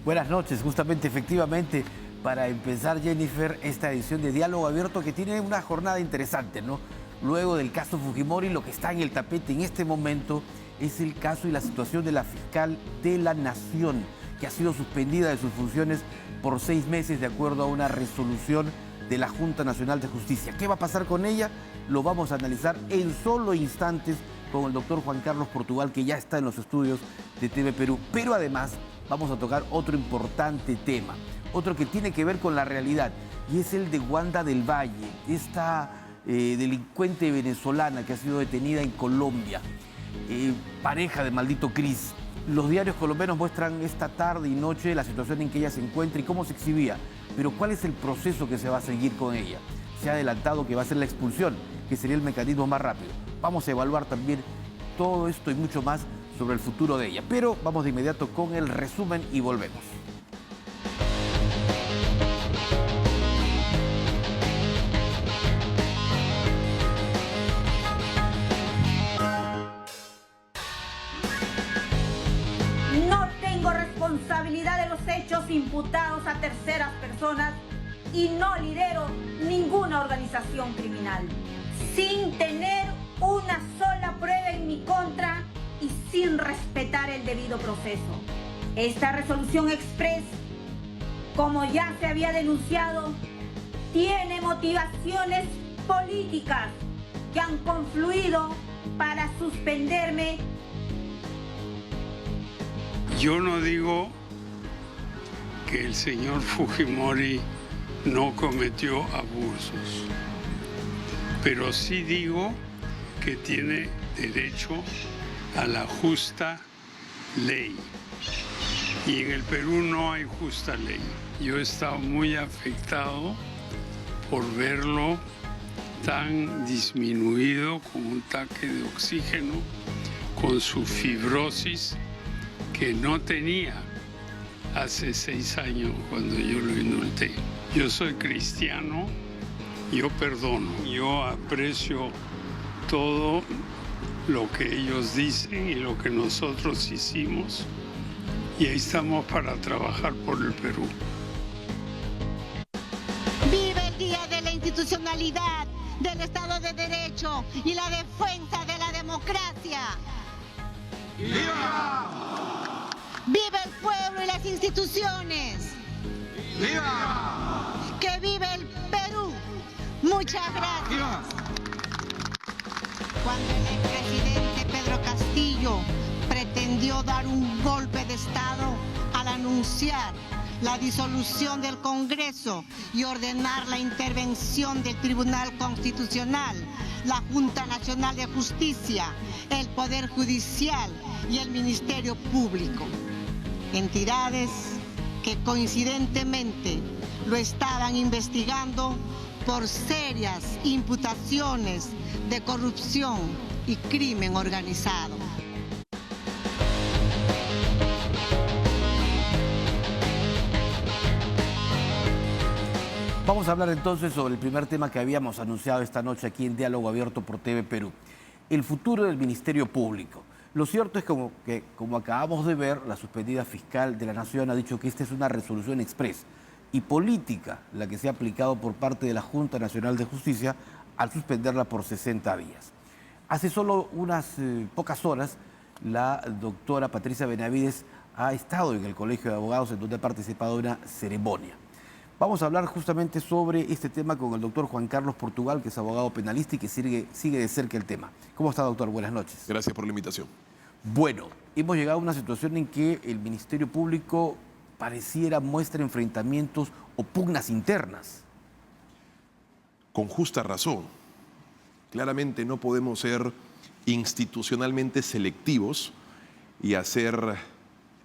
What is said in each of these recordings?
Buenas noches, justamente, efectivamente, para empezar, Jennifer, esta edición de Diálogo Abierto que tiene una jornada interesante, ¿no? Luego del caso Fujimori, lo que está en el tapete en este momento es el caso y la situación de la fiscal de la Nación, que ha sido suspendida de sus funciones por 6 meses de acuerdo a una resolución de la Junta Nacional de Justicia. ¿Qué va a pasar con ella? Lo vamos a analizar en solo instantes con el doctor Juan Carlos Portugal, que ya está en los estudios de TV Perú. Pero además vamos a tocar otro importante tema, otro que tiene que ver con la realidad, y es el de Wanda del Valle, esta delincuente venezolana que ha sido detenida en Colombia, pareja de Maldito Cris. Los diarios colombianos muestran esta tarde y noche la situación en que ella se encuentra y cómo se exhibía. Pero ¿cuál es el proceso que se va a seguir con ella? Se ha adelantado que va a ser la expulsión, que sería el mecanismo más rápido. Vamos a evaluar también todo esto y mucho más sobre el futuro de ella. Pero vamos de inmediato con el resumen y volvemos. No tengo responsabilidad de los hechos imputados a terceras personas y no lidero ninguna organización criminal. Sin tener una sola prueba en mi contra y sin respetar el debido proceso. Esta resolución express, como ya se había denunciado, tiene motivaciones políticas que han confluido para suspenderme. Yo no digo que el señor Fujimori no cometió abusos, pero sí digo que tiene derecho a la justa ley. Y en el Perú no hay justa ley. Yo he estado muy afectado por verlo tan disminuido, con un tanque de oxígeno, con su fibrosis que no tenía hace 6 años cuando yo lo indulté. Yo soy cristiano, yo perdono, yo aprecio todo lo que ellos dicen y lo que nosotros hicimos, y ahí estamos para trabajar por el Perú. Vive el Día de la Institucionalidad, del Estado de Derecho y la defensa de la democracia. ¡Viva! ¡Vive el pueblo y las instituciones! ¡Viva! ¡Que vive el Perú! Muchas gracias. ¡Viva! Cuando el expresidente Pedro Castillo pretendió dar un golpe de Estado al anunciar la disolución del Congreso y ordenar la intervención del Tribunal Constitucional, la Junta Nacional de Justicia, el Poder Judicial y el Ministerio Público, entidades que coincidentemente lo estaban investigando por serias imputaciones de corrupción y crimen organizado. Vamos a hablar entonces sobre el primer tema que habíamos anunciado esta noche aquí en Diálogo Abierto por TV Perú, el futuro del Ministerio Público. Lo cierto es que, como acabamos de ver, la suspendida fiscal de la Nación ha dicho que esta es una resolución express y política la que se ha aplicado por parte de la Junta Nacional de Justicia al suspenderla por 60 días. Hace solo unas pocas horas, la doctora Patricia Benavides ha estado en el Colegio de Abogados, en donde ha participado en una ceremonia. Vamos a hablar justamente sobre este tema con el doctor Juan Carlos Portugal, que es abogado penalista y que sigue de cerca el tema. ¿Cómo está, doctor? Buenas noches. Gracias por la invitación. Bueno, hemos llegado a una situación en que el Ministerio Público pareciera muestra enfrentamientos o pugnas internas. Con justa razón. Claramente no podemos ser institucionalmente selectivos y hacer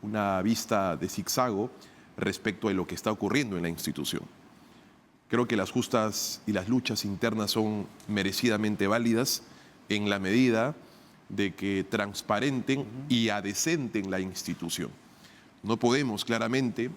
una vista de zigzago respecto a lo que está ocurriendo en la institución. Creo que las justas y las luchas internas son merecidamente válidas en la medida de que transparenten y adecenten la institución. No podemos claramente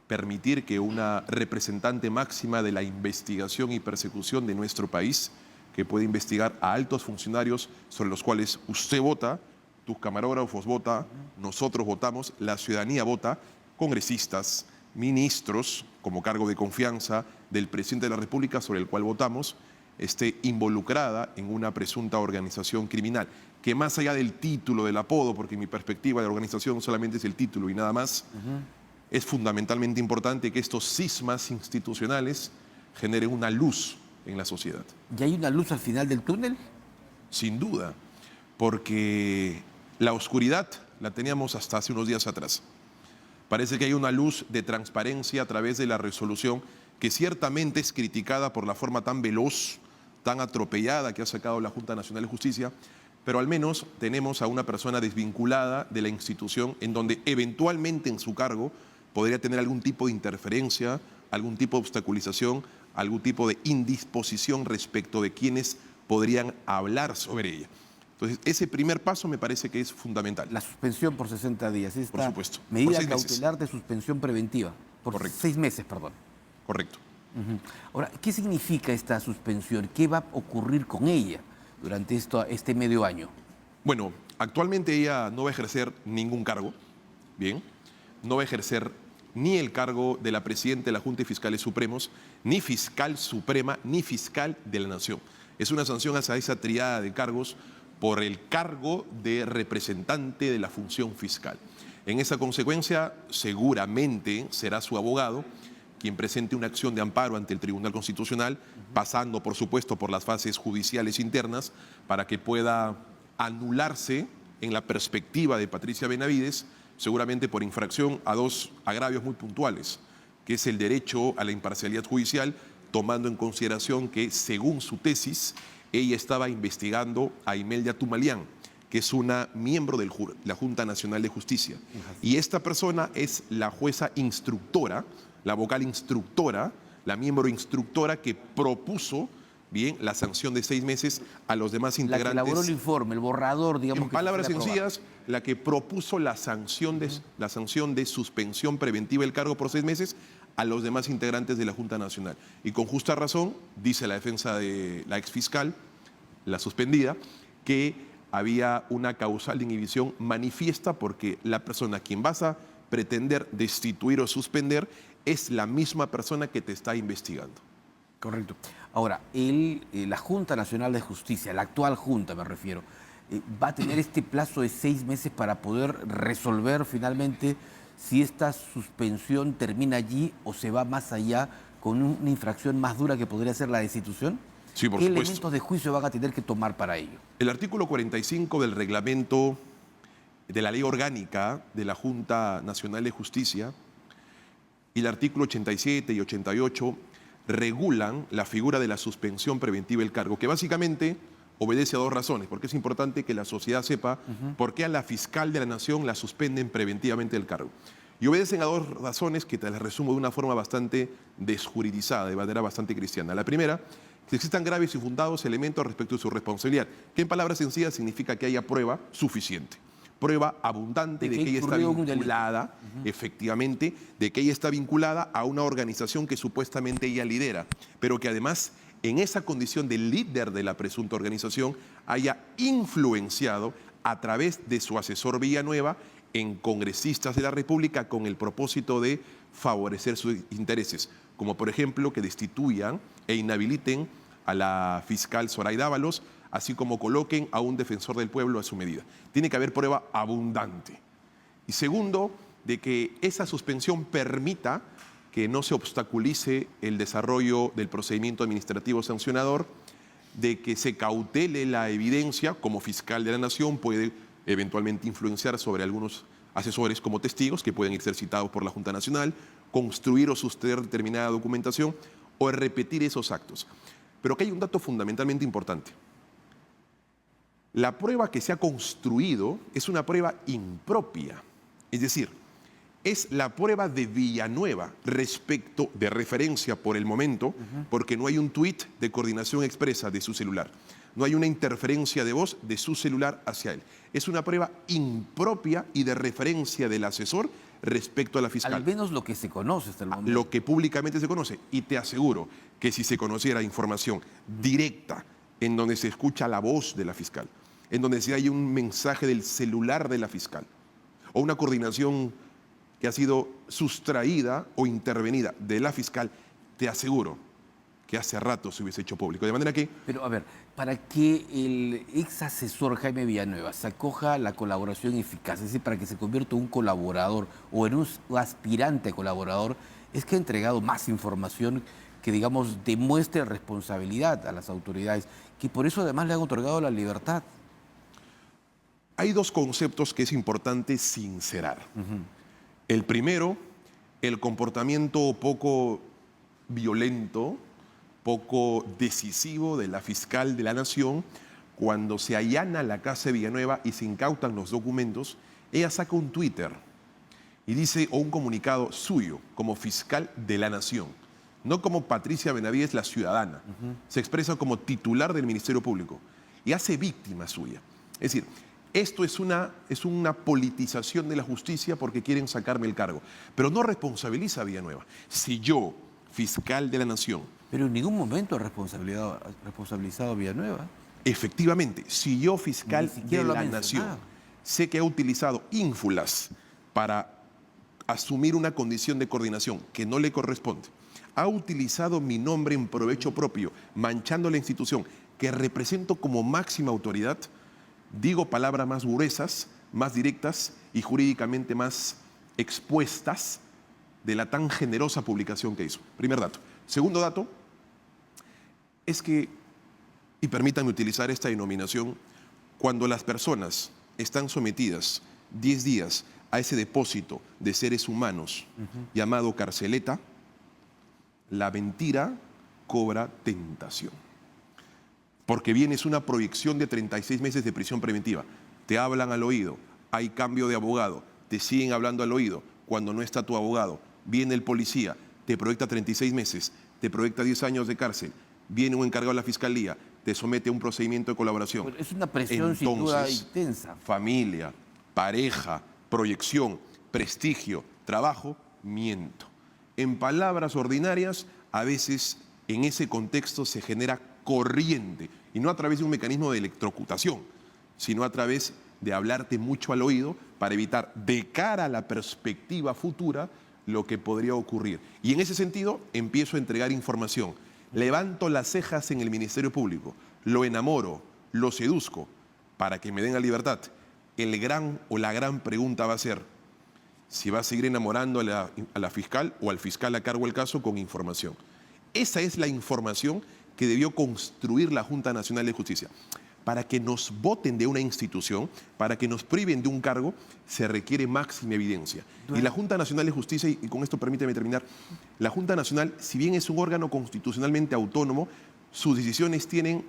permitir que una representante máxima de la investigación y persecución de nuestro país, que puede investigar a altos funcionarios sobre los cuales usted vota, tus camarógrafos votan, nosotros votamos, la ciudadanía vota, congresistas, ministros, como cargo de confianza del presidente de la República, sobre el cual votamos, esté involucrada en una presunta organización criminal, que más allá del título, del apodo, porque en mi perspectiva de organización solamente es el título y nada más, es fundamentalmente importante que estos cismas institucionales generen una luz en la sociedad. ¿Y hay una luz al final del túnel? Sin duda, porque la oscuridad la teníamos hasta hace unos días atrás. Parece que hay una luz de transparencia a través de la resolución que ciertamente es criticada por la forma tan veloz, tan atropellada que ha sacado la Junta Nacional de Justicia, pero al menos tenemos a una persona desvinculada de la institución en donde eventualmente en su cargo podría tener algún tipo de interferencia, algún tipo de obstaculización, algún tipo de indisposición respecto de quienes podrían hablar sobre ella. Entonces, ese primer paso me parece que es fundamental. La suspensión por 60 días. Esta por supuesto. Medida Por 6 meses. cautelar de suspensión preventiva. Por Correcto. 6 meses, perdón. Correcto. Ahora, ¿qué significa esta suspensión? ¿Qué va a ocurrir con ella durante este medio año? Bueno, actualmente ella no va a ejercer ningún cargo, ¿bien? No va a ejercer ni el cargo de la presidenta de la Junta de Fiscales Supremos, ni fiscal suprema, ni fiscal de la Nación. Es una sanción hacia esa triada de cargos por el cargo de representante de la función fiscal. En esa consecuencia, seguramente será su abogado quien presente una acción de amparo ante el Tribunal Constitucional, pasando, por supuesto, por las fases judiciales internas, para que pueda anularse en la perspectiva de Patricia Benavides, seguramente por infracción a 2 agravios muy puntuales, que es el derecho a la imparcialidad judicial, tomando en consideración que, según su tesis, ella estaba investigando a Imelda Tumalián, que es una miembro de la Junta Nacional de Justicia. Y esta persona es la jueza instructora, la vocal instructora, la miembro instructora que propuso, bien, la sanción de 6 meses a los demás integrantes. La que elaboró el informe, el borrador, digamos. En palabras sencillas, la que propuso la sanción de suspensión preventiva del cargo por 6 meses a los demás integrantes de la Junta Nacional. Y con justa razón, dice la defensa de la exfiscal, la suspendida, que había una causal de inhibición manifiesta porque la persona a quien vas a pretender destituir o suspender es la misma persona que te está investigando. Correcto. Ahora, la Junta Nacional de Justicia, la actual Junta me refiero, va a tener este plazo de 6 meses para poder resolver finalmente si esta suspensión termina allí o se va más allá con una infracción más dura que podría ser la destitución. Sí, por ¿Qué supuesto. elementos de juicio van a tener que tomar para ello? El artículo 45 del reglamento de la Ley Orgánica de la Junta Nacional de Justicia y el artículo 87 y 88 regulan la figura de la suspensión preventiva del cargo, que básicamente obedece a 2 razones, porque es importante que la sociedad sepa por qué a la fiscal de la Nación la suspenden preventivamente del cargo. Y obedecen a 2 razones que te las resumo de una forma bastante desjuridizada, de manera bastante cristiana. La primera, que existan graves y fundados elementos respecto de su responsabilidad, que en palabras sencillas significa que haya prueba suficiente. Prueba abundante de que ella está vinculada, efectivamente, de que ella está vinculada a una organización que supuestamente ella lidera, pero que además, en esa condición de líder de la presunta organización, haya influenciado a través de su asesor Villanueva en congresistas de la República con el propósito de favorecer sus intereses, como por ejemplo que destituyan e inhabiliten a la fiscal Zoraida Ábalos, así como coloquen a un defensor del pueblo a su medida. Tiene que haber prueba abundante. Y segundo, de que esa suspensión permita que no se obstaculice el desarrollo del procedimiento administrativo sancionador, de que se cautele la evidencia, como fiscal de la Nación puede eventualmente influenciar sobre algunos asesores como testigos que pueden ser citados por la Junta Nacional, construir o sustraer determinada documentación o repetir esos actos. Pero que hay un dato fundamentalmente importante. La prueba que se ha construido es una prueba impropia, es decir, es la prueba de Villanueva respecto de referencia por el momento, porque no hay un tuit de coordinación expresa de su celular, no hay una interferencia de voz de su celular hacia él. Es una prueba impropia y de referencia del asesor respecto a la fiscal. Al menos lo que se conoce hasta el momento. Lo que públicamente se conoce. Y te aseguro que si se conociera información directa en donde se escucha la voz de la fiscal, en donde si hay un mensaje del celular de la fiscal o una coordinación que ha sido sustraída o intervenida de la fiscal, te aseguro que hace rato se hubiese hecho público. De manera que... Pero a ver, para que el ex asesor Jaime Villanueva se acoja a la colaboración eficaz, es decir, para que se convierta en un colaborador o en un aspirante a colaborador, es que ha entregado más información que, digamos, demuestre responsabilidad a las autoridades, que por eso además le han otorgado la libertad. Hay dos conceptos que es importante sincerar. El primero, el comportamiento poco violento, poco decisivo de la fiscal de la Nación. Cuando se allana la casa de Villanueva y se incautan los documentos, ella saca un Twitter y dice, o un comunicado suyo, como fiscal de la Nación, no como Patricia Benavides, la ciudadana. Se expresa como titular del Ministerio Público y hace víctima suya. Es decir, esto es una politización de la justicia porque quieren sacarme el cargo, pero no responsabiliza a Villanueva. Si yo, fiscal de la Nación... Pero en ningún momento ha responsabilizado a Villanueva. Efectivamente, si yo, fiscal de la Nación, sé que ha utilizado ínfulas para asumir una condición de coordinación que no le corresponde, ha utilizado mi nombre en provecho propio, manchando la institución que represento como máxima autoridad, digo palabras más gruesas, más directas y jurídicamente más expuestas de la tan generosa publicación que hizo. Primer dato. Segundo dato es que, y permítanme utilizar esta denominación, cuando las personas están sometidas 10 días a ese depósito de seres humanos llamado carceleta, la mentira cobra tentación. Porque vienes una proyección de 36 meses de prisión preventiva. Te hablan al oído, hay cambio de abogado, te siguen hablando al oído. Cuando no está tu abogado, viene el policía, te proyecta 36 meses, te proyecta 10 años de cárcel, viene un encargado de la fiscalía, te somete a un procedimiento de colaboración. Pero es una presión sin duda intensa. Familia, pareja, proyección, prestigio, trabajo, miento. En palabras ordinarias, a veces en ese contexto se genera corriente, y no a través de un mecanismo de electrocutación, sino a través de hablarte mucho al oído para evitar de cara a la perspectiva futura lo que podría ocurrir. Y en ese sentido empiezo a entregar información. Levanto las cejas en el Ministerio Público, lo enamoro, lo seduzco para que me den la libertad. El gran o la gran pregunta va a ser si va a seguir enamorando a la fiscal o al fiscal a cargo del caso con información. Esa es la información que debió construir la Junta Nacional de Justicia. Para que nos voten de una institución, para que nos priven de un cargo, se requiere máxima evidencia. Y la Junta Nacional de Justicia, y con esto permíteme terminar, la Junta Nacional, si bien es un órgano constitucionalmente autónomo, sus decisiones tienen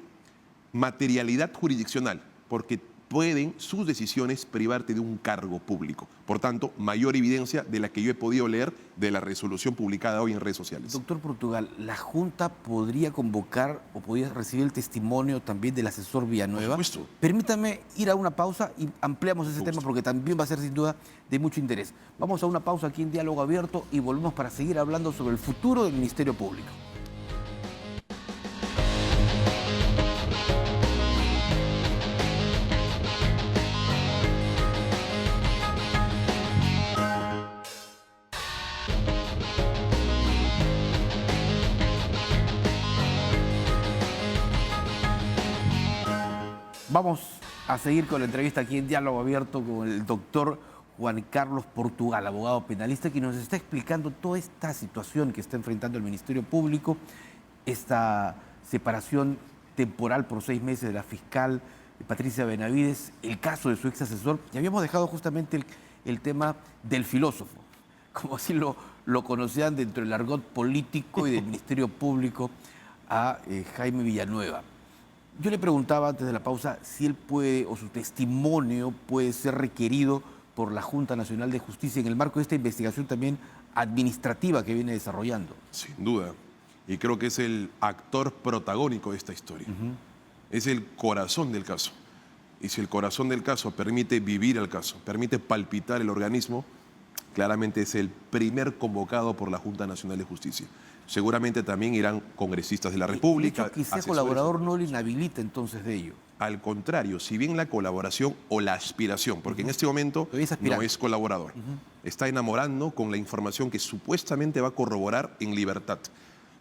materialidad jurisdiccional, porque pueden sus decisiones privarte de un cargo público. Por tanto, mayor evidencia de la que yo he podido leer de la resolución publicada hoy en redes sociales. Doctor Portugal, ¿la Junta podría convocar o podría recibir el testimonio también del asesor Villanueva? Por supuesto. Permítame ir a una pausa y ampliamos ese tema porque también va a ser sin duda de mucho interés. Vamos a una pausa aquí en Diálogo Abierto y volvemos para seguir hablando sobre el futuro del Ministerio Público. Vamos a seguir con la entrevista aquí en Diálogo Abierto con el doctor Juan Carlos Portugal, abogado penalista, que nos está explicando toda esta situación que está enfrentando el Ministerio Público, esta separación temporal por 6 meses de la fiscal Patricia Benavides, el caso de su ex asesor. Y habíamos dejado justamente el tema del filósofo, como así lo conocían dentro del argot político y del Ministerio Público a Jaime Villanueva. Yo le preguntaba antes de la pausa si él puede, o su testimonio puede ser requerido por la Junta Nacional de Justicia en el marco de esta investigación también administrativa que viene desarrollando. Sin duda. Y creo que es el actor protagónico de esta historia. Es el corazón del caso. Y si el corazón del caso permite vivir el caso, permite palpitar el organismo, claramente es el primer convocado por la Junta Nacional de Justicia. Seguramente también irán congresistas de la República. De hecho, quizá colaborador no le inhabilita entonces de ello. Al contrario, si bien la colaboración o la aspiración, porque en este momento no es colaborador, está enamorando con la información que supuestamente va a corroborar en libertad.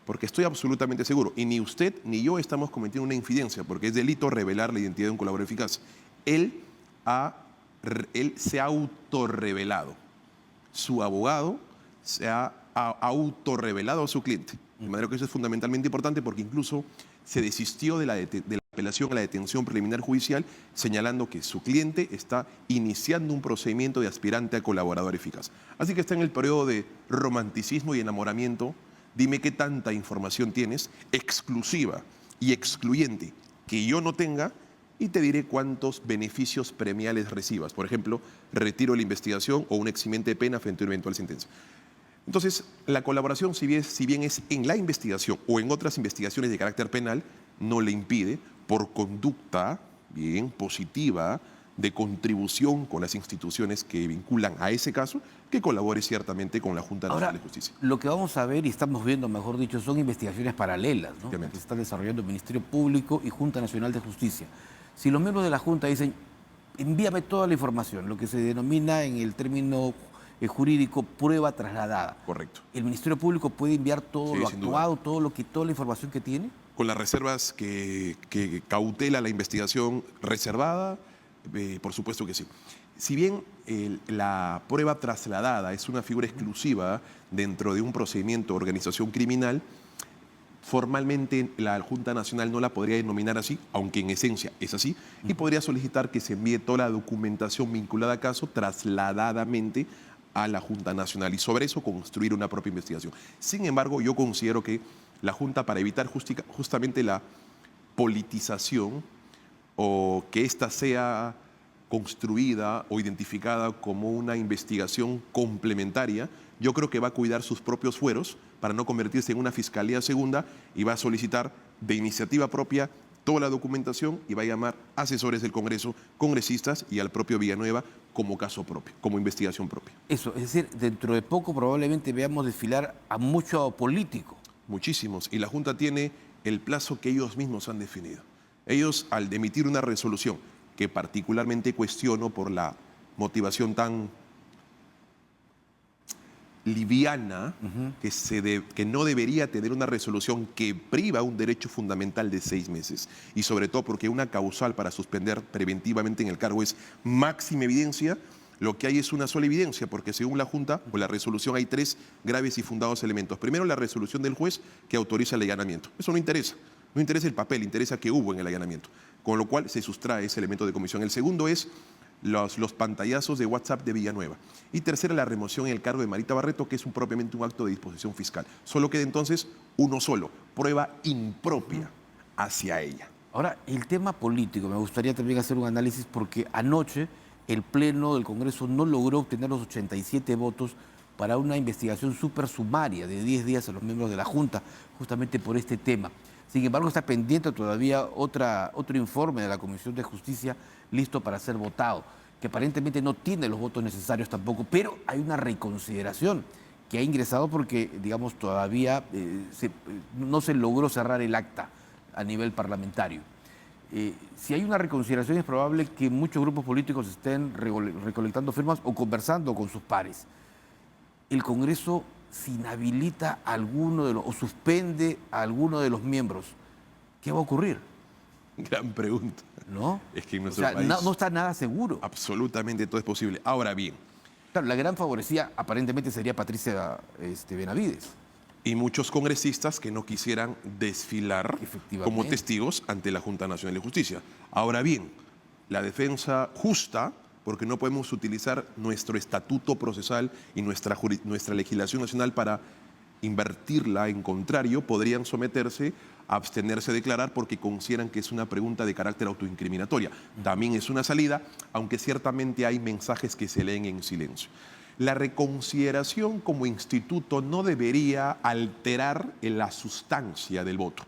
Porque estoy absolutamente seguro, y ni usted ni yo estamos cometiendo una infidencia, porque es delito revelar la identidad de un colaborador eficaz. Él se ha autorrevelado. Su abogado se ha autorrevelado a su cliente. De manera que eso es fundamentalmente importante porque incluso se desistió de la apelación a la detención preliminar judicial, señalando que su cliente está iniciando un procedimiento de aspirante a colaborador eficaz. Así que está en el periodo de romanticismo y enamoramiento. Dime qué tanta información tienes, exclusiva y excluyente, que yo no tenga, y te diré cuántos beneficios premiales recibas. Por ejemplo, retiro de la investigación o un eximiente de pena frente a una eventual sentencia. Entonces, la colaboración, si bien es en la investigación o en otras investigaciones de carácter penal, no le impide, por conducta bien positiva, de contribución con las instituciones que vinculan a ese caso, que colabore ciertamente con la Junta Nacional de Justicia. Lo que vamos a ver y estamos viendo, mejor dicho, son investigaciones paralelas, ¿no? Que están desarrollando el Ministerio Público y Junta Nacional de Justicia. Si los miembros de la Junta dicen, envíame toda la información, lo que se denomina en el término jurídico prueba trasladada. Correcto. ¿El Ministerio Público puede enviar todo lo actuado, toda la información que tiene? Con las reservas que cautela la investigación reservada, por supuesto que sí. Si bien la prueba trasladada es una figura exclusiva dentro de un procedimiento de organización criminal, formalmente la Junta Nacional no la podría denominar así, aunque en esencia es así, y podría solicitar que se envíe toda la documentación vinculada al caso trasladadamente a la Junta Nacional y sobre eso construir una propia investigación. Sin embargo, yo considero que la Junta, para evitar justamente la politización o que ésta sea construida o identificada como una investigación complementaria, yo creo que va a cuidar sus propios fueros para no convertirse en una fiscalía segunda y va a solicitar de iniciativa propia toda la documentación y va a llamar asesores del Congreso, congresistas y al propio Villanueva como caso propio, como investigación propia. Eso, es decir, dentro de poco probablemente veamos desfilar a mucho político. Muchísimos. Y la Junta tiene el plazo que ellos mismos han definido. Ellos, al emitir una resolución que particularmente cuestiono por la motivación tan liviana, que no debería tener una resolución que priva un derecho fundamental de 6 meses, y sobre todo porque una causal para suspender preventivamente en el cargo es máxima evidencia, lo que hay es una sola evidencia, porque según la Junta o la resolución hay 3 graves y fundados elementos. Primero, la resolución del juez que autoriza el allanamiento. Eso no interesa el papel, interesa que hubo en el allanamiento, con lo cual se sustrae ese elemento de comisión. El segundo es los pantallazos de WhatsApp de Villanueva. Y tercera, la remoción en el cargo de Marita Barreto, que es propiamente un acto de disposición fiscal. Solo queda entonces uno solo, prueba impropia hacia ella. Ahora, el tema político, me gustaría también hacer un análisis porque anoche el Pleno del Congreso no logró obtener los 87 votos para una investigación súper sumaria de 10 días a los miembros de la Junta, justamente por este tema. Sin embargo, está pendiente todavía otro informe de la Comisión de Justicia listo para ser votado, que aparentemente no tiene los votos necesarios tampoco, pero hay una reconsideración que ha ingresado porque, digamos, todavía no se logró cerrar el acta a nivel parlamentario. Si hay una reconsideración, es probable que muchos grupos políticos estén recolectando firmas o conversando con sus pares. El Congreso se inhabilita a alguno de los, o suspende a alguno de los miembros. ¿Qué va a ocurrir? Gran pregunta. ¿No? Es que en nuestro país no está nada seguro. Absolutamente todo es posible. Ahora bien. Claro, la gran favorecida aparentemente sería Patricia Benavides. Y muchos congresistas que no quisieran desfilar como testigos ante la Junta Nacional de Justicia. Ahora bien, la defensa justa, porque no podemos utilizar nuestro estatuto procesal y nuestra legislación nacional para invertirla en contrario, podrían someterse a abstenerse de declarar porque consideran que es una pregunta de carácter autoincriminatoria. También es una salida, aunque ciertamente hay mensajes que se leen en silencio. La reconsideración como instituto no debería alterar la sustancia del voto,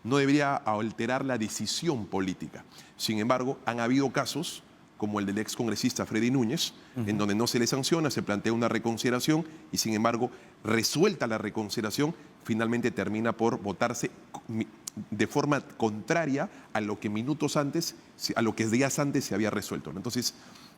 no debería alterar la decisión política. Sin embargo, han habido casos como el del ex congresista Freddy Núñez, en donde no se le sanciona, se plantea una reconsideración y sin embargo, resuelta la reconsideración, finalmente termina por votarse de forma contraria a lo que minutos antes, a lo que días antes se había resuelto. Entonces,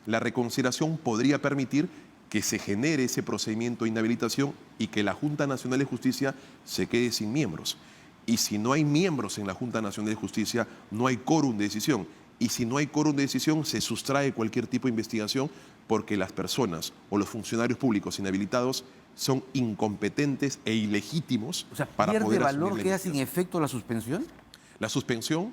la reconsideración podría permitir que se genere ese procedimiento de inhabilitación y que la Junta Nacional de Justicia se quede sin miembros. Y si no hay miembros en la Junta Nacional de Justicia, no hay quórum de decisión. Y si no hay quórum de decisión, se sustrae cualquier tipo de investigación porque las personas o los funcionarios públicos inhabilitados son incompetentes e ilegítimos O sea, para ¿pierde poder valor, asumir la queda sin investigación. efecto la suspensión? La suspensión,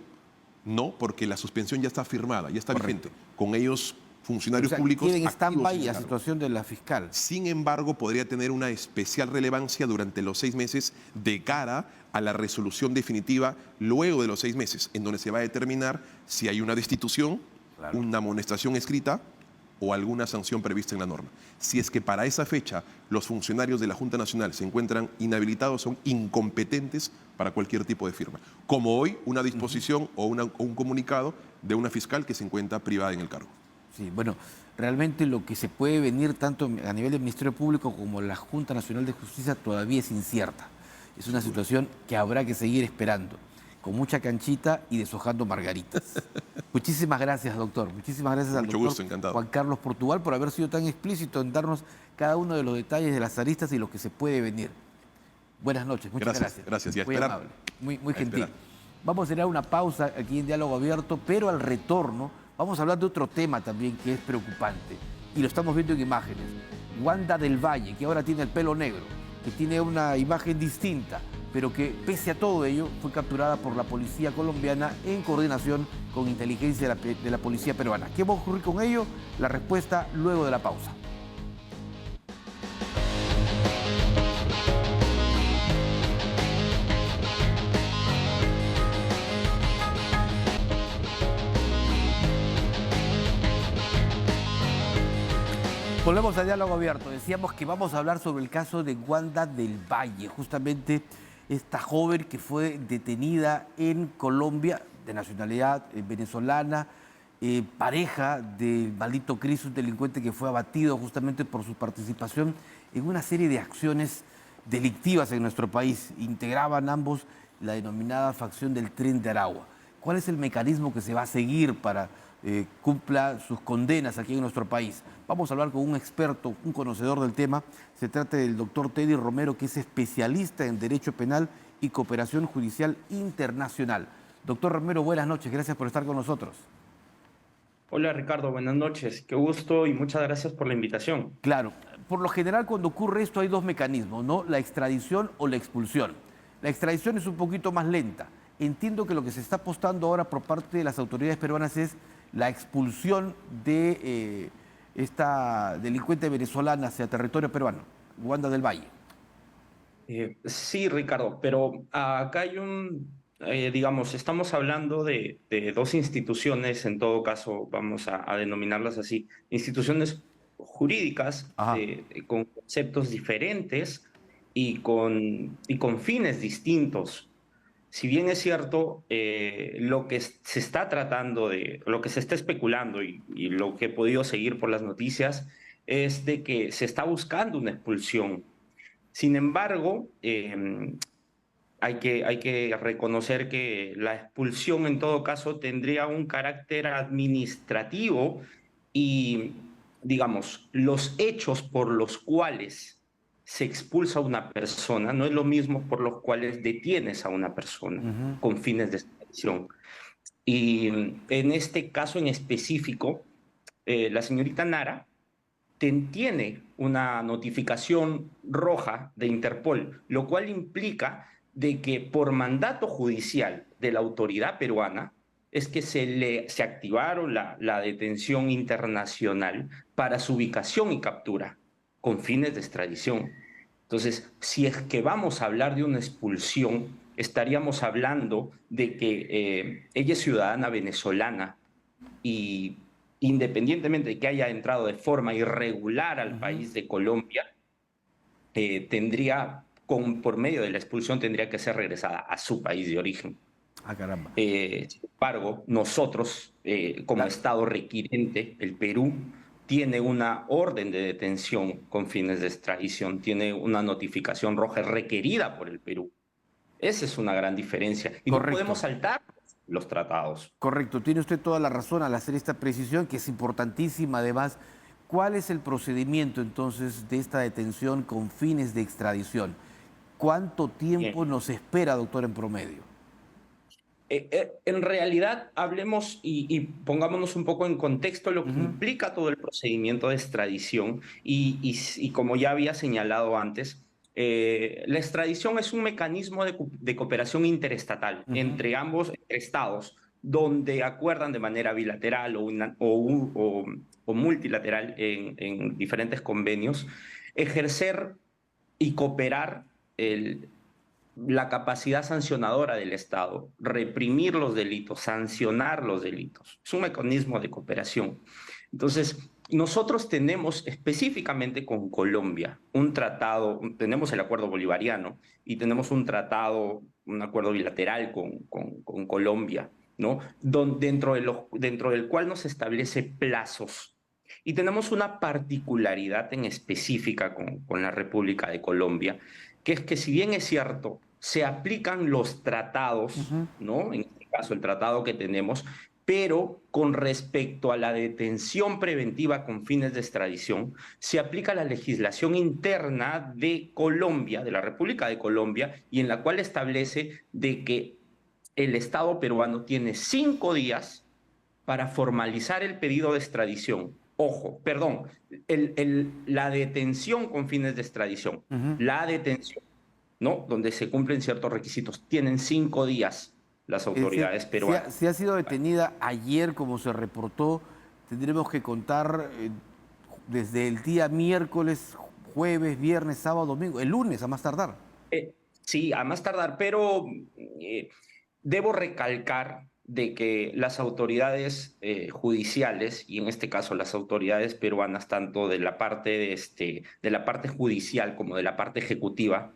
no, porque la suspensión ya está firmada, ya está Correcto. vigente. Con ellos, funcionarios O sea, públicos queda en activos stand-by en el la cargo. situación de la fiscal. Sin embargo, podría tener una especial relevancia durante los 6 meses de cara a la resolución definitiva luego de los 6 meses, en donde se va a determinar si hay una destitución, Claro. una amonestación escrita o alguna sanción prevista en la norma. Si es que para esa fecha los funcionarios de la Junta Nacional se encuentran inhabilitados, son incompetentes para cualquier tipo de firma. Como hoy, una disposición o un comunicado de una fiscal que se encuentra privada en el cargo. Sí, bueno, realmente lo que se puede venir tanto a nivel del Ministerio Público como la Junta Nacional de Justicia todavía es incierta. Es una situación que habrá que seguir esperando, con mucha canchita y deshojando margaritas. Muchísimas gracias, doctor. Muchísimas gracias al Mucho doctor gusto, encantado. Juan Carlos Portugal por haber sido tan explícito en darnos cada uno de los detalles de las aristas y lo que se puede venir. Buenas noches, muchas gracias. Gracias, y a Muy esperar. amable, muy A gentil. esperar. Vamos a tener una pausa aquí en Diálogo Abierto, pero al retorno vamos a hablar de otro tema también que es preocupante y lo estamos viendo en imágenes. Wanda del Valle, que ahora tiene el pelo negro, que tiene una imagen distinta, pero que pese a todo ello fue capturada por la policía colombiana en coordinación con inteligencia de la policía peruana. ¿Qué va a ocurrir con ello? La respuesta luego de la pausa. Volvemos a Diálogo Abierto. Decíamos que vamos a hablar sobre el caso de Wanda del Valle, justamente esta joven que fue detenida en Colombia, de nacionalidad venezolana, pareja del maldito Cris, un delincuente que fue abatido justamente por su participación en una serie de acciones delictivas en nuestro país. Integraban ambos la denominada facción del Tren de Aragua. ¿Cuál es el mecanismo que se va a seguir para cumpla sus condenas aquí en nuestro país? Vamos a hablar con un experto, un conocedor del tema. Se trata del doctor Teddy Romero, que es especialista en Derecho Penal y Cooperación Judicial Internacional. Doctor Romero, buenas noches. Gracias por estar con nosotros. Hola Ricardo, buenas noches. Qué gusto y muchas gracias por la invitación. Claro, por lo general cuando ocurre esto hay dos mecanismos, ¿no? La extradición o la expulsión. La extradición es un poquito más lenta. Entiendo que lo que se está apostando ahora por parte de las autoridades peruanas es la expulsión de esta delincuente venezolana hacia territorio peruano, Wanda del Valle. Sí, Ricardo, pero acá hay digamos, estamos hablando de dos instituciones, en todo caso vamos a denominarlas así, instituciones jurídicas con conceptos diferentes y con fines distintos. Si bien es cierto, lo que se está tratando lo que se está especulando y lo que he podido seguir por las noticias es de que se está buscando una expulsión. Sin embargo, hay que reconocer que la expulsión en todo caso tendría un carácter administrativo y, digamos, los hechos por los cuales se expulsa a una persona no es lo mismo por los cuales detienes a una persona con fines de extradición. Y en este caso en específico, la señorita Nara tiene una notificación roja de Interpol, lo cual implica de que por mandato judicial de la autoridad peruana es que se activaron la detención internacional para su ubicación y captura con fines de extradición. Entonces, si es que vamos a hablar de una expulsión, estaríamos hablando de que ella es ciudadana venezolana y independientemente de que haya entrado de forma irregular al país de Colombia, por medio de la expulsión tendría que ser regresada a su país de origen. Ah, caramba. Sin embargo, nosotros, como Estado requirente, el Perú, tiene una orden de detención con fines de extradición, tiene una notificación roja requerida por el Perú. Esa es una gran diferencia. Y Correcto. no podemos saltar los tratados. Correcto, tiene usted toda la razón al hacer esta precisión, que es importantísima además, ¿Cuál es el procedimiento entonces de esta detención con fines de extradición? ¿Cuánto tiempo Bien. nos espera, doctor, en promedio? En realidad, hablemos y pongámonos un poco en contexto lo que Ujú. implica todo el procedimiento de extradición y como ya había señalado antes, la extradición es un mecanismo de cooperación interestatal Ujú. entre ambos estados, donde acuerdan de manera bilateral o multilateral en diferentes convenios ejercer y cooperar la capacidad sancionadora del Estado, reprimir los delitos, sancionar los delitos. Es un mecanismo de cooperación. Entonces, nosotros tenemos específicamente con Colombia un tratado, tenemos el acuerdo bolivariano y tenemos un tratado, un acuerdo bilateral con Colombia, ¿no? Dentro del cual nos establece plazos. Y tenemos una particularidad en específica con la República de Colombia, que es que si bien es cierto, se aplican los tratados, Ujú. ¿no? En este caso, el tratado que tenemos, pero con respecto a la detención preventiva con fines de extradición, se aplica la legislación interna de Colombia, de la República de Colombia, y en la cual establece de que el Estado peruano tiene 5 días para formalizar el pedido de extradición. Ojo, perdón, la detención con fines de extradición, Ujú. la detención, ¿no? Donde se cumplen ciertos requisitos. Tienen 5 días las Es decir, autoridades si peruanas. si ha sido detenida ayer, como se reportó, tendremos que contar desde el día miércoles, jueves, viernes, sábado, domingo, el lunes a más tardar. Sí, a más tardar, pero eh, debo recalcar de que las autoridades judiciales, y en este caso las autoridades peruanas, tanto de la parte judicial como de la parte ejecutiva,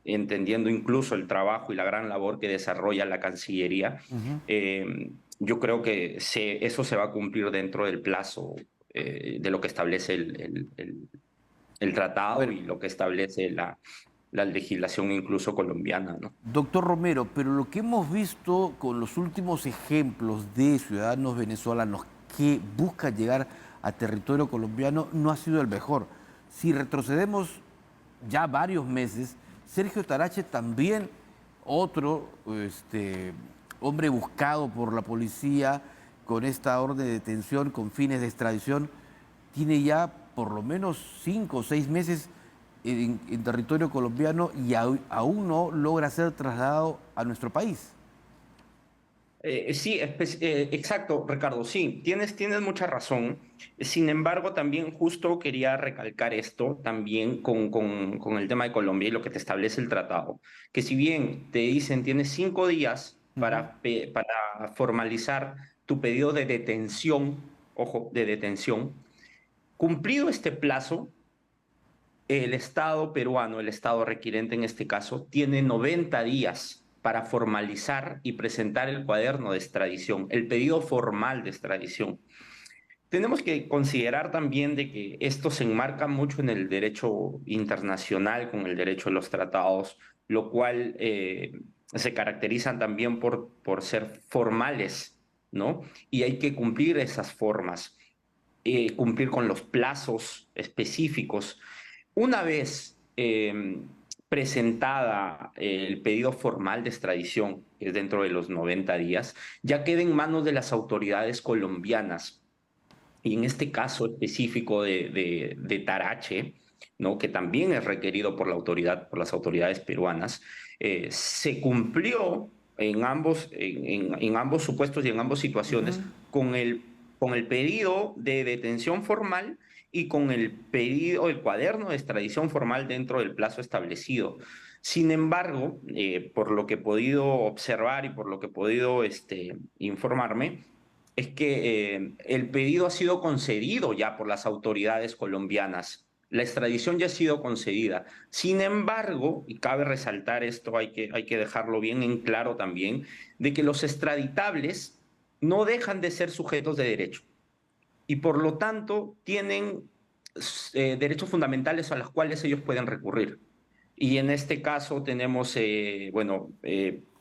entendiendo incluso el trabajo y la gran labor que desarrolla la Cancillería, Ujú. yo creo que eso se va a cumplir dentro del plazo de lo que establece el A tratado ver, y lo que establece la legislación incluso colombiana, ¿no? doctor Romero, pero lo que hemos visto con los últimos ejemplos de ciudadanos venezolanos que buscan llegar a territorio colombiano no ha sido el mejor. Si retrocedemos ya varios meses, Sergio Tarache también, otro hombre buscado por la policía con esta orden de detención con fines de extradición, tiene ya por lo menos 5 o 6 meses en territorio colombiano y aún no logra ser trasladado a nuestro país. Sí, exacto, Ricardo, sí, tienes mucha razón. Sin embargo, también justo quería recalcar esto también con el tema de Colombia y lo que te establece el tratado, que si bien te dicen tienes 5 días Ujú. para formalizar tu pedido de detención, ojo, de detención, cumplido este plazo, el Estado peruano, el Estado requirente en este caso, tiene 90 días para formalizar y presentar el cuaderno de extradición, el pedido formal de extradición. Tenemos que considerar también de que esto se enmarca mucho en el derecho internacional, con el derecho de los tratados, lo cual se caracterizan también por ser formales, ¿no? Y hay que cumplir esas formas, cumplir con los plazos específicos. Una vez presentada el pedido formal de extradición, que es dentro de los 90 días, ya queda en manos de las autoridades colombianas. Y en este caso específico de Tarache, ¿no? Que también es requerido por las autoridades peruanas, se cumplió en ambos supuestos y en ambas situaciones Ujú. con el pedido de detención formal y con el pedido, el cuaderno de extradición formal dentro del plazo establecido. Sin embargo, por lo que he podido observar y por lo que he podido informarme, es que el pedido ha sido concedido ya por las autoridades colombianas. La extradición ya ha sido concedida. Sin embargo, y cabe resaltar esto, hay que dejarlo bien en claro también, de que los extraditables no dejan de ser sujetos de derecho y por lo tanto tienen derechos fundamentales a los cuales ellos pueden recurrir. Y en este caso tenemos,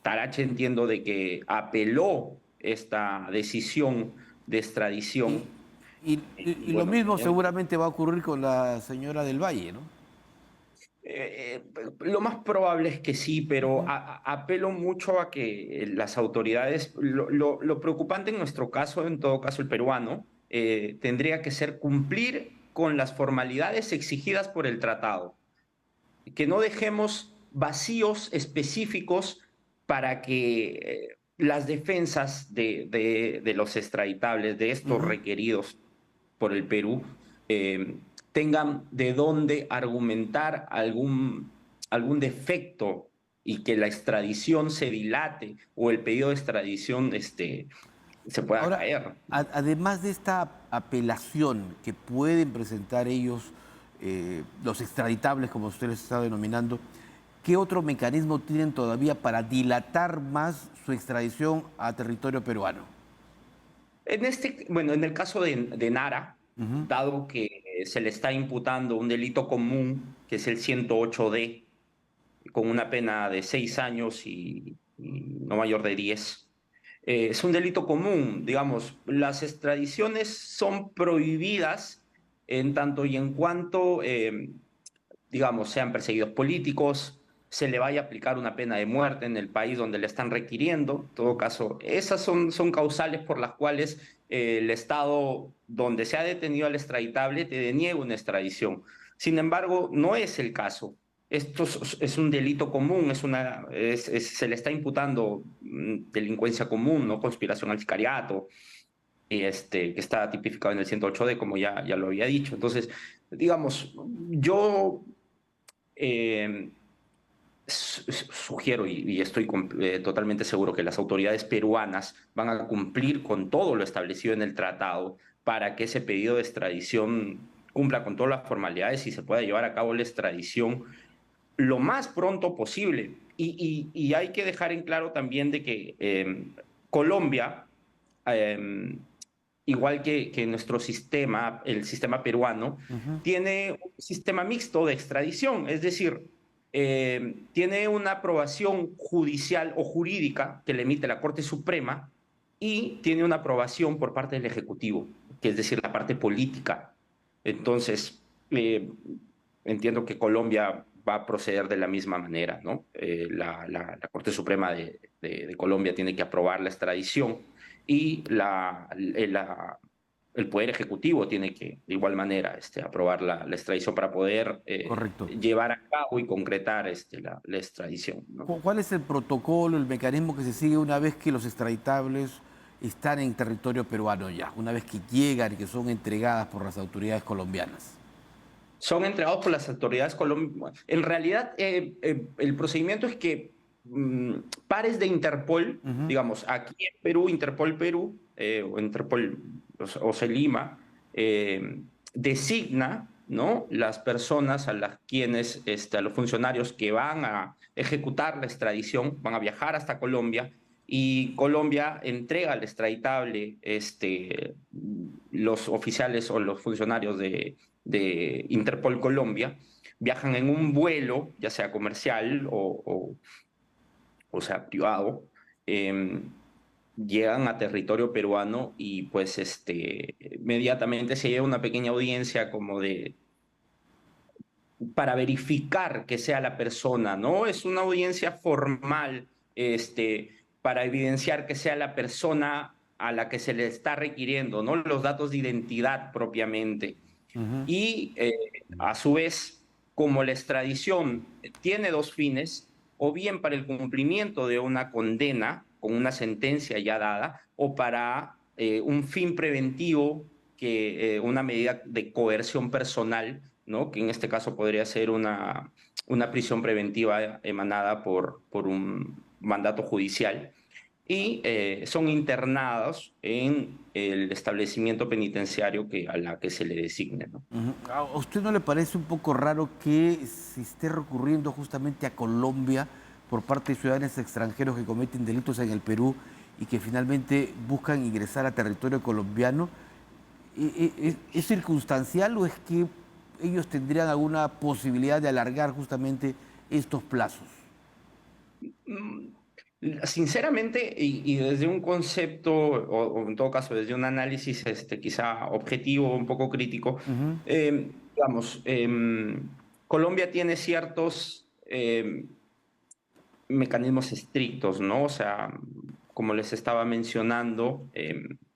Tarache entiendo de que apeló esta decisión de Y, extradición Y lo bueno, mismo seguramente va a ocurrir con la señora del Valle, ¿no? Lo más probable es que sí, pero Ujú. apelo mucho a que las autoridades, lo preocupante en nuestro caso, en todo caso el peruano, tendría que ser cumplir con las formalidades exigidas por el tratado, que no dejemos vacíos específicos para que las defensas de los extraditables, de estos Ujú. requeridos por el Perú, tengan de dónde argumentar algún defecto y que la extradición se dilate o el pedido de extradición se pueda Ahora, caer. además de esta apelación que pueden presentar ellos, los extraditables, como usted les está denominando, ¿qué otro mecanismo tienen todavía para dilatar más su extradición a territorio peruano? Bueno, en el caso de Nara, Ujú. dado que se le está imputando un delito común, que es el 108D, con una pena de 6 años y no mayor de 10. Es un delito común, digamos, las extradiciones son prohibidas en tanto y en cuanto, digamos, sean perseguidos políticos, se le vaya a aplicar una pena de muerte en el país donde le están requiriendo. En todo caso, esas son causales por las cuales el Estado donde se ha detenido al extraditable te deniega una extradición. Sin embargo, no es el caso. Esto es un delito común, se le está imputando delincuencia común, ¿no? Conspiración al sicariato, que está tipificado en el 108D, como ya lo había dicho. Entonces, digamos, yo eh, sugiero y estoy totalmente seguro que las autoridades peruanas van a cumplir con todo lo establecido en el tratado para que ese pedido de extradición cumpla con todas las formalidades y se pueda llevar a cabo la extradición lo más pronto posible. Y hay que dejar en claro también de que Colombia, eh, igual que nuestro sistema, el sistema peruano, Ujú. tiene un sistema mixto de extradición, es decir, tiene una aprobación judicial o jurídica que le emite la Corte Suprema y tiene una aprobación por parte del Ejecutivo, que es decir, la parte política. Entonces, entiendo que Colombia va a proceder de la misma manera, ¿no? La Corte Suprema de Colombia tiene que aprobar la extradición y el Poder Ejecutivo tiene que, de igual manera, aprobar la extradición para poder Correcto. llevar a cabo y concretar la extradición, ¿no? ¿Cuál es el protocolo, el mecanismo que se sigue una vez que los extraditables están en territorio peruano ya, una vez que llegan y que son entregadas por las autoridades colombianas? Son entregados por las autoridades colombianas. En realidad, el procedimiento es que pares de Interpol, Ujú. digamos, aquí en Perú, Interpol Perú, o Interpol o CELIMA, designa, ¿no?, las personas a las quienes, a los funcionarios que van a ejecutar la extradición, van a viajar hasta Colombia, y Colombia entrega al extraditable los oficiales o los funcionarios de Interpol Colombia, viajan en un vuelo, ya sea comercial o sea privado, eh, llegan a territorio peruano y pues inmediatamente se lleva una pequeña audiencia como para verificar que sea la persona, ¿no? Es una audiencia formal, para evidenciar que sea la persona a la que se le está requiriendo, ¿no? Los datos de identidad propiamente. Ujú. Y a su vez, como la extradición tiene dos fines, o bien para el cumplimiento de una condena con una sentencia ya dada, o para un fin preventivo, una medida de coerción personal, ¿no?, que en este caso podría ser una prisión preventiva emanada por un mandato judicial, y son internados en el establecimiento penitenciario a la que se le designe, ¿no? Ujú. ¿A usted no le parece un poco raro que se esté recurriendo justamente a Colombia por parte de ciudadanos extranjeros que cometen delitos en el Perú y que finalmente buscan ingresar a territorio colombiano? ¿Es circunstancial o es que ellos tendrían alguna posibilidad de alargar justamente estos plazos? Sinceramente, y desde un concepto, o en todo caso desde un análisis quizá objetivo, un poco crítico, digamos, Colombia tiene ciertos mecanismos estrictos, ¿no? O sea, como les estaba mencionando,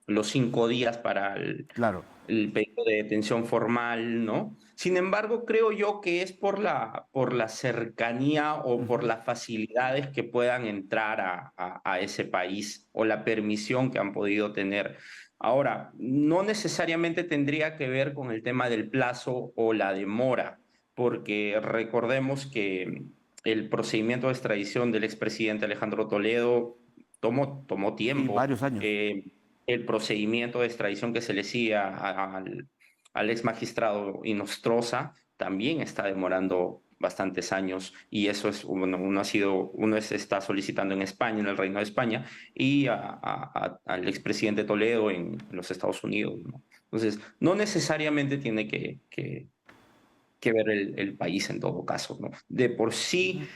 los 5 días para Claro. el pedido de detención formal, ¿no? Sin embargo, creo yo que es por la cercanía o por las facilidades que puedan entrar a ese país o la permisión que han podido tener. Ahora, no necesariamente tendría que ver con el tema del plazo o la demora, porque recordemos que el procedimiento de extradición del expresidente Alejandro Toledo tomó Sí, tiempo. varios años. El procedimiento de extradición que se le sigue al ex magistrado Inostroza también está demorando bastantes años, y eso es uno está solicitando en España, en el Reino de España, y al expresidente Toledo en los Estados Unidos, ¿no? Entonces, no necesariamente tiene que ver el país en todo caso, ¿no? De por sí,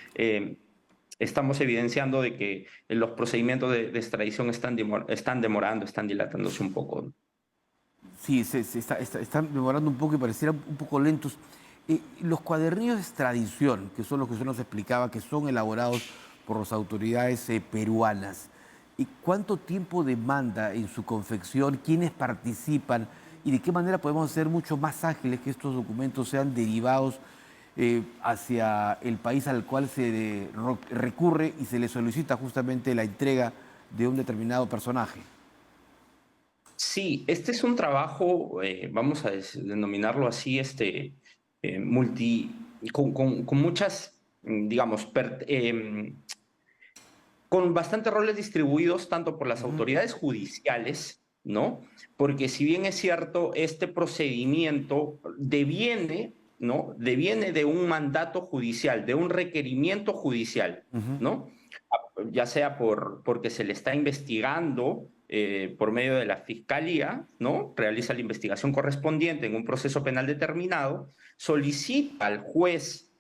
estamos evidenciando de que los procedimientos de extradición están demorando, están dilatándose un poco, ¿no? Sí, están demorando un poco y parecieran un poco lentos. Los cuadernillos de extradición, que son los que usted nos explicaba, que son elaborados por las autoridades peruanas, ¿y cuánto tiempo demanda en su confección? ¿Quiénes participan? ¿Y de qué manera podemos hacer mucho más ágiles que estos documentos sean derivados hacia el país al cual se recurre y se le solicita justamente la entrega de un determinado personaje? Sí, este es un trabajo, vamos a denominarlo así, con muchas, digamos, con bastantes roles distribuidos tanto por las autoridades judiciales, ¿no? Porque si bien es cierto, este procedimiento deviene, ¿no? Deviene de un mandato judicial, de un requerimiento judicial, ¿no? Ya sea porque se le está investigando por medio de la fiscalía, ¿no? Realiza la investigación correspondiente en un proceso penal determinado, solicita al juez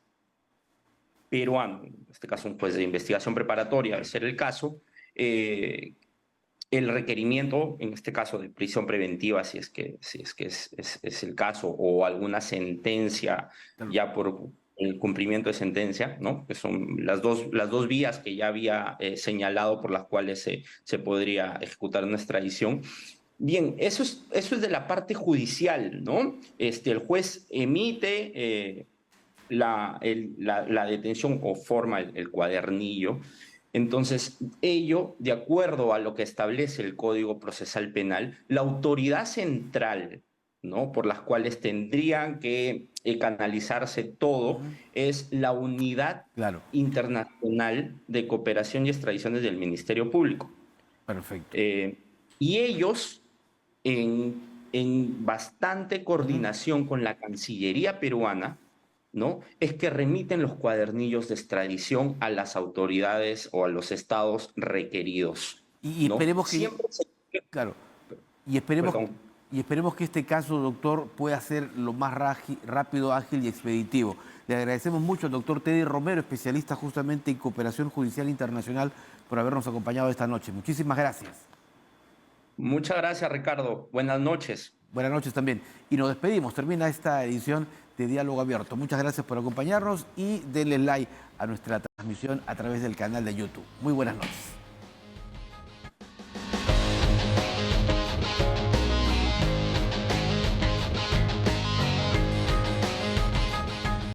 peruano, en este caso un juez de investigación preparatoria, al ser el caso, el requerimiento, en este caso de prisión preventiva, si es que es el caso, o alguna sentencia ya por el cumplimiento de sentencia, ¿no? Que son las dos vías que ya había señalado por las cuales se podría ejecutar una extradición. Bien, eso es de la parte judicial, ¿no? El juez emite la detención o forma el cuadernillo. Entonces, ello, de acuerdo a lo que establece el Código Procesal Penal, la autoridad central, ¿no? Por las cuales tendrían que canalizarse todo, es la Unidad Internacional de Cooperación y Extradiciones del Ministerio Público. Perfecto. Y ellos, en bastante coordinación con la Cancillería peruana, ¿no? Es que remiten los cuadernillos de extradición a las autoridades o a los estados requeridos. Y ¿no? esperemos que... Siempre Claro. Y esperemos que este caso, doctor, pueda ser lo más rápido, ágil y expeditivo. Le agradecemos mucho al doctor Teddy Romero, especialista justamente en cooperación judicial internacional, por habernos acompañado esta noche. Muchísimas gracias. Muchas gracias, Ricardo. Buenas noches. Buenas noches también. Y nos despedimos. Termina esta edición de Diálogo Abierto. Muchas gracias por acompañarnos y denle like a nuestra transmisión a través del canal de YouTube. Muy buenas noches.